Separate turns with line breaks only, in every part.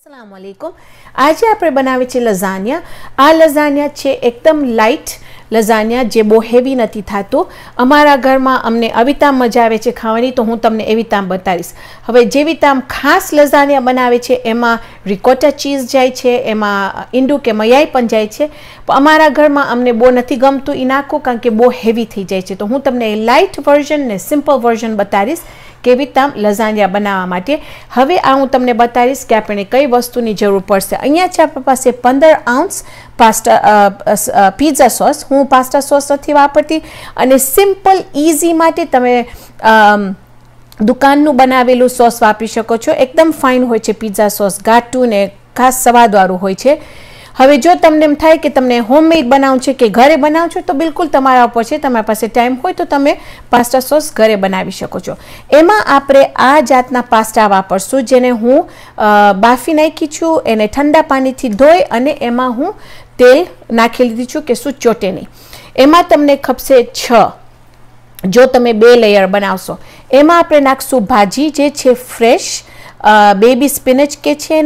अस्सलामुअलैकुम। आज આપણે બનાવી છે લઝાનિયા। આ લઝાનિયા છે એકદમ લાઇટ લઝાનિયા જે બહુ હેવી નથી થતું। અમારા ઘરમાં અમને અવિતામ મજા આવે છે ખાવાની, તો હું તમને એવિતામ બતાવીશ। હવે જેવિતામ ખાસ લઝાનિયા બનાવે છે એમાં રિકોટા ચીઝ જાય છે, એમાં ઈંડુ કે મયાઈ પણ જાય છે। પણ અમારા ઘરમાં અમને બહુ નથી ગમતું એ નાખવું, કારણ કે બહુ હેવી થઈ જાય છે। તો હું તમને લાઇટ વર્ઝન ને સિમ્પલ વર્ઝન બતાવીશ કેવિતામ લઝાનિયા બનાવવા માટે। હવે આ હું તમને બતાવીશ કે આપણે કઈ વસ્તુની જરૂર પડશે। અહીંયા છે આપણી પાસે 15 ounce પિઝા સોસ। હું પાસ્તા સોસ નથી વાપરતી અને સિમ્પલ ઇઝી માટે તમે દુકાનનું બનાવેલું સોસ વાપરી શકો છો। એકદમ ફાઇન હોય છે પિઝા સોસ, ઘાટું ને ખાસ સ્વાદવાળું હોય છે। હવે જો તમને એમ થાય કે તમને હોમમેડ બનાવવું છે કે ઘરે બનાવવું છે, તો બિલકુલ તમારા ઉપર છે। તમારી પાસે ટાઈમ હોય તો તમે પાસ્તા સોસ ઘરે બનાવી શકો છો। એમાં આપણે આ જાતના પાસ્તા વાપરશું, જેને હું બાફી નાખી છું, એને ઠંડા પાણીથી ધોઈ અને એમાં હું તેલ નાખી લીધી છું કે શું ચોટે નહીં। એમાં તમને ખપશે 6, જો તમે 2 લેયર બનાવશો। એમાં આપણે નાખશું ભાજી જે છે ફ્રેશ બેબી સ્પિનચ કે છે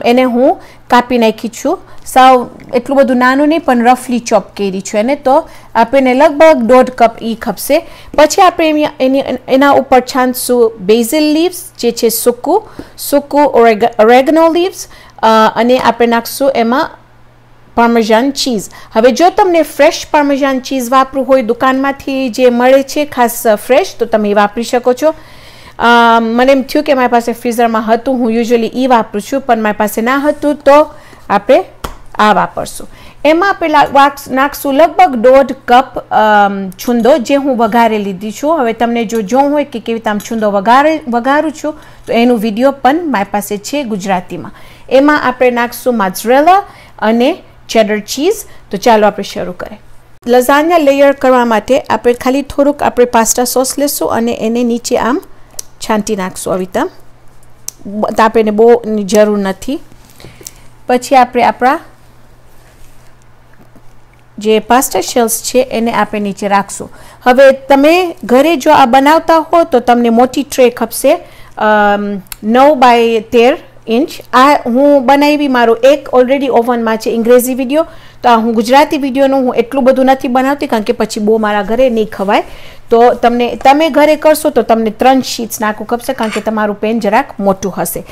એને હું કાપી નાખી છું, સાવ એટલું બધું નાનું નહીં પણ રફલી ચોપ કરી છું એને, તો આપણને લગભગ 1.5 કપ એ ખપશે। પછી આપણે એના ઉપર છાંટશું બેઝિલ લીવ્સ જે છે સૂકું ઓરેગનો લીવ્સ, અને આપણે નાખશું એમાં પાર્મેઝાન ચીઝ। હવે જો તમને ફ્રેશ પાર્મેઝાન ચીઝ વાપરવું હોય, દુકાનમાંથી જે મળે છે ખાસ ફ્રેશ, તો તમે એ વાપરી શકો છો। મને એમ થયું કે મારી પાસે ફ્રીઝરમાં હતું, હું યુઝ્યુઅલી એ વાપરું છું, પણ મારી પાસે ના હતું તો આપણે આ વાપરશું। એમાં આપણે નાખશું લગભગ 1.5 કપ છુંદો, જે હું વઘારે લીધી છું। હવે તમને જો જોવું હોય કે કેવી રીતે આમ છુંદો વઘારું છું, તો એનું વિડીયો પણ મારી પાસે છે ગુજરાતીમાં। એમાં આપણે નાખશું મોઝરેલા અને ચેડર ચીઝ। તો ચાલો આપણે શરૂ કરીએ। લઝાનિયા લેયર કરવા માટે આપણે ખાલી થોડુંક આપણે પાસ્તા સોસ લેશું અને એને નીચે આમ છાંટી નાખશું આવી રીતે, આપણને બહુ જરૂર નથી। પછી આપણે આપણા જે પાસ્તા શેલ્સ છે એને આપણે નીચે રાખશું। હવે તમે ઘરે જો આ બનાવતા હો તો તમને મોટી ટ્રે ખપશે 9 બાય 13 ઇંચ। આ હું બનાવી, મારું એક ઓલરેડી ઓવનમાં છે અંગ્રેજી વિડીયો, તો આ હું ગુજરાતી વિડીયોનું હું એટલું બધું નથી બનાવતી, કારણ કે પછી બહુ મારા ઘરે નહીં ખવાય। તો તમે ઘરે કરશો તો તમને 3 શીટ્સ નાખવું ખપશે, કારણ કે તમારું પેન જરાક મોટું હશે।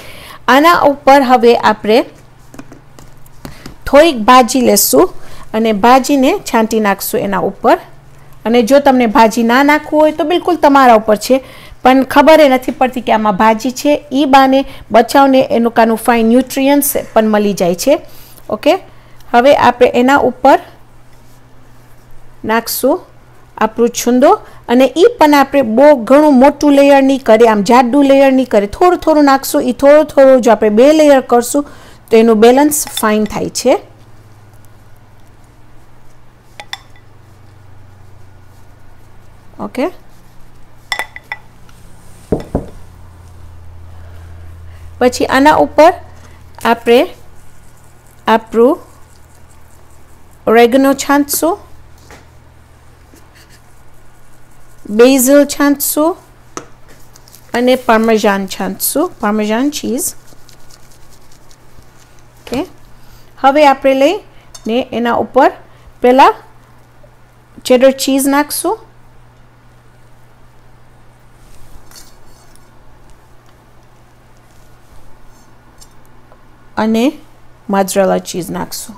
આના ઉપર હવે આપણે થોડીક ભાજી લેશું અને ભાજીને છાંટી નાખશું એના ઉપર। અને જો તમને ભાજી ના નાખવું હોય તો બિલકુલ તમારા ઉપર છે, પણ ખબર એ નથી પડતી કે આમાં ભાજી છે, એ બાને બચાવને એનું કાનું ફાઇન ન્યુટ્રિયન્ટ્સ પણ મળી જાય છે। ઓકે, હવે આપણે એના ઉપર નાખશું આપણું છુંદો, અને એ પણ આપણે બહુ ઘણું મોટું લેયર નહીં કરે, આમ જાડું લેયર નહીં કરે, થોડું થોડું નાખશું। એ થોડું થોડું જો આપણે 2 લેયર કરશું તો એનું બેલેન્સ ફાઇન થાય છે। ઓકે, પછી આના ઉપર આપણે આપણું ઓરેગનો છાંટશું, બેઝિલ છાંટશું અને પાર્મેઝાન છાંટશું, પાર્મેઝાન ચીઝ। ઓકે, હવે આપણે લઈને એના ઉપર પહેલા ચેડર ચીઝ નાખશું, અને મોઝરેલા ચીઝ નાખશું।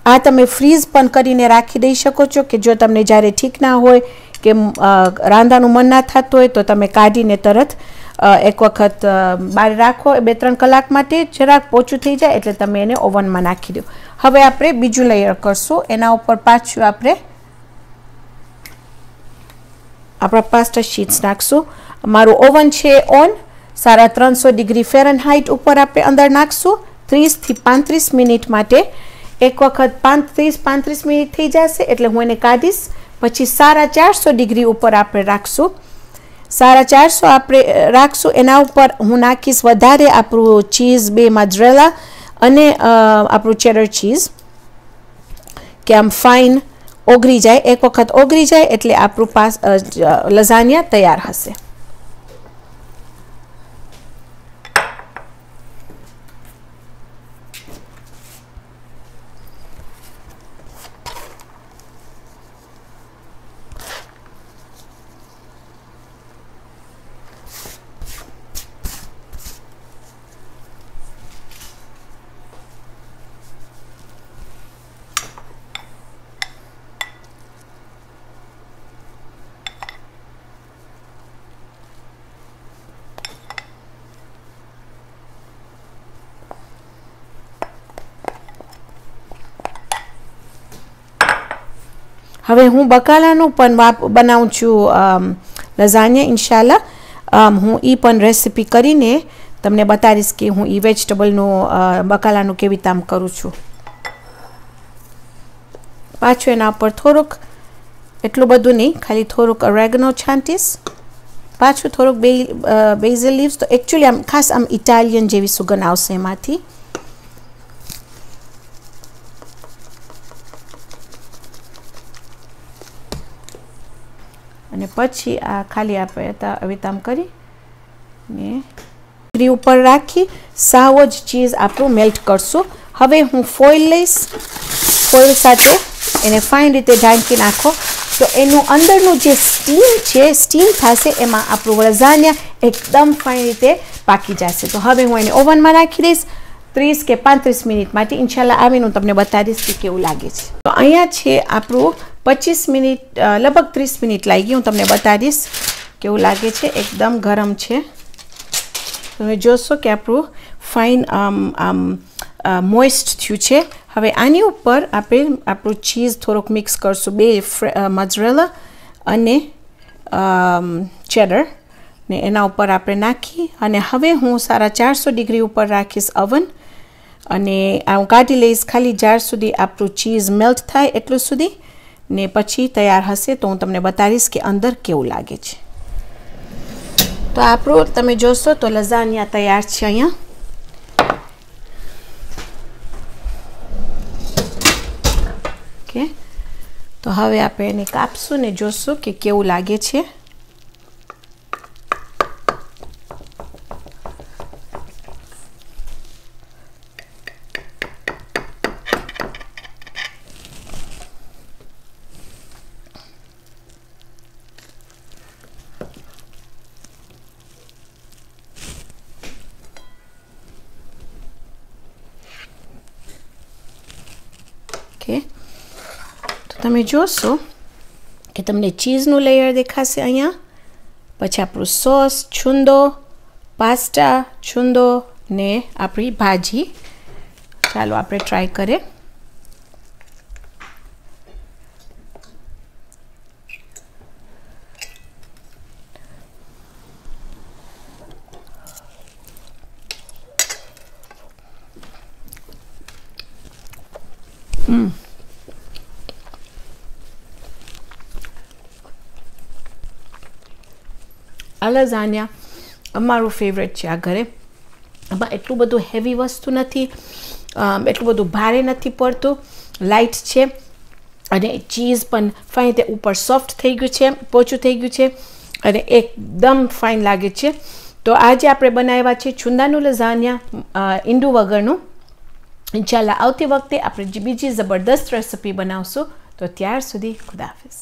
આ તમે ફ્રીઝ પણ કરીને રાખી દઈ શકો છો, કે જો તમને જ્યારે ઠીક ના હોય કે રાંધાનું મન ના થતું હોય તો તમે કાઢીને તરત એક વખત બહાર રાખો 2-3 કલાક માટે, જરાક પોચું થઈ જાય એટલે તમે એને ઓવનમાં નાખી દો। હવે આપણે બીજું લેયર કરશું, એના ઉપર પાછું આપણે આપણા પાસ્તા શીટ્સ નાખશું। મારું ઓવન છે ઓન 350 ડિગ્રી ફેરનહાઇટ ઉપર આપણે અંદર નાખશું 30 થી 35 મિનિટ માટે। એક વખત 35 મિનિટ થઈ જશે એટલે હું એને કાઢીશ, પછી 450 ડિગ્રી ઉપર આપણે રાખશું। 450 આપણે રાખશું, એના ઉપર હું નાખીશ વધારે આપણું ચીઝ, 2 મોઝરેલા અને આપણું ચેડર ચીઝ, કે આમ ફાઇન ઓગળી જાય। એક વખત ઓગળી જાય એટલે આપણું લઝાનિયા તૈયાર હશે। હવે હું બકાલાનું પણ બનાવું છું લઝાનિયા ઇન્શાલ્લાહ. હું એ પણ રેસીપી કરીને તમને બતાવીશ કે હું એ વેજીટેબલનું બકાલાનું કેવી રીતે આમ કરું છું. પાછું એના ઉપર થોડુંક, એટલું બધું નહીં, ખાલી થોડુંક ઓરેગનો છાંટીશ. પાછું થોડુંક બેઝિલ લીવ્સ. તો એકચ્યુઅલી આમ ખાસ આમ ઇટાલિયન જેવી સુગંધ આવશે એમાંથી. અને પછી આ ખાલી આપણે આવી આમ કરી ને ડીગ્રી ઉપર રાખી સાવ જ ચીઝ આપણું મેલ્ટ કરશું. હવે હું ફોઇલ લઈશ. ફોઇલ સાથે એને ફાઇન રીતે ઢાંકી નાખો તો એનું અંદરનું જે સ્ટીમ છે, સ્ટીમ થશે, એમાં આપણું લઝાનિયા એકદમ ફાઇન રીતે પાકી જશે. તો હવે હું એને ઓવનમાં નાખી દઈશ 30 કે 35 મિનિટ માટે. ઇન્શાલ્લાહ આવીને હું તમને બતાવીશ કે કેવું લાગે છે. તો અહીંયા છે આપણું 25 મિનિટ, લગભગ 30 મિનિટ લાગી. હું તમને બતાવીશ કેવું લાગે છે. એકદમ ગરમ છે. તમે જોશો કે આપણું ફાઇન મોઇસ્ટ થયું છે. હવે આની ઉપર આપણે આપણું ચીઝ થોડુંક મિક્સ કરશું, 2 મોઝરેલા અને ચેડર ને એના ઉપર આપણે નાખી અને હવે હું 450 ડિગ્રી ઉપર રાખીશ ઓવન અને હું કાઢી લઈશ ખાલી જ્યાર સુધી આપણું ચીઝ મેલ્ટ થાય એટલું સુધી. ને પછી તૈયાર હશે તો હું તમને બતાવીશ કે અંદર કેવું લાગે છે. તો આપણું તમે જોશો તો લઝાનિયા તૈયાર છે અહીંયા. ઓકે, તો હવે આપણે એને કાપશું ને જોશું કે કેવું લાગે છે. ઓકે, તો તમે જોશો કે તમને ચીઝનું લેયર દેખાશે અહીંયા. પછી આપણું સોસ, છુંદો, પાસ્તા, છુંદો ને આપણી ભાજી. ચાલો આપણે ટ્રાય કરીએ. આ લઝાનિયા અમારું ફેવરેટ છે આ ઘરે. આમાં એટલું બધું હેવી વસ્તુ નથી, એટલું બધું ભારે નથી પડતું, લાઇટ છે અને ચીઝ પણ ફાઇન તે ઉપર સોફ્ટ થઈ ગયું છે, પોચું થઈ ગયું છે અને એકદમ ફાઇન લાગે છે. તો આજે આપણે બનાવ્યા છે છુંદાનું લઝાનિયા ઈંડું વગરનું. ઇન્શાલ્લાહ આવતી વખતે આપણે બીજી જબરદસ્ત રેસીપી બનાવશું. તો ત્યાર સુધી ખુદાહાફિઝ.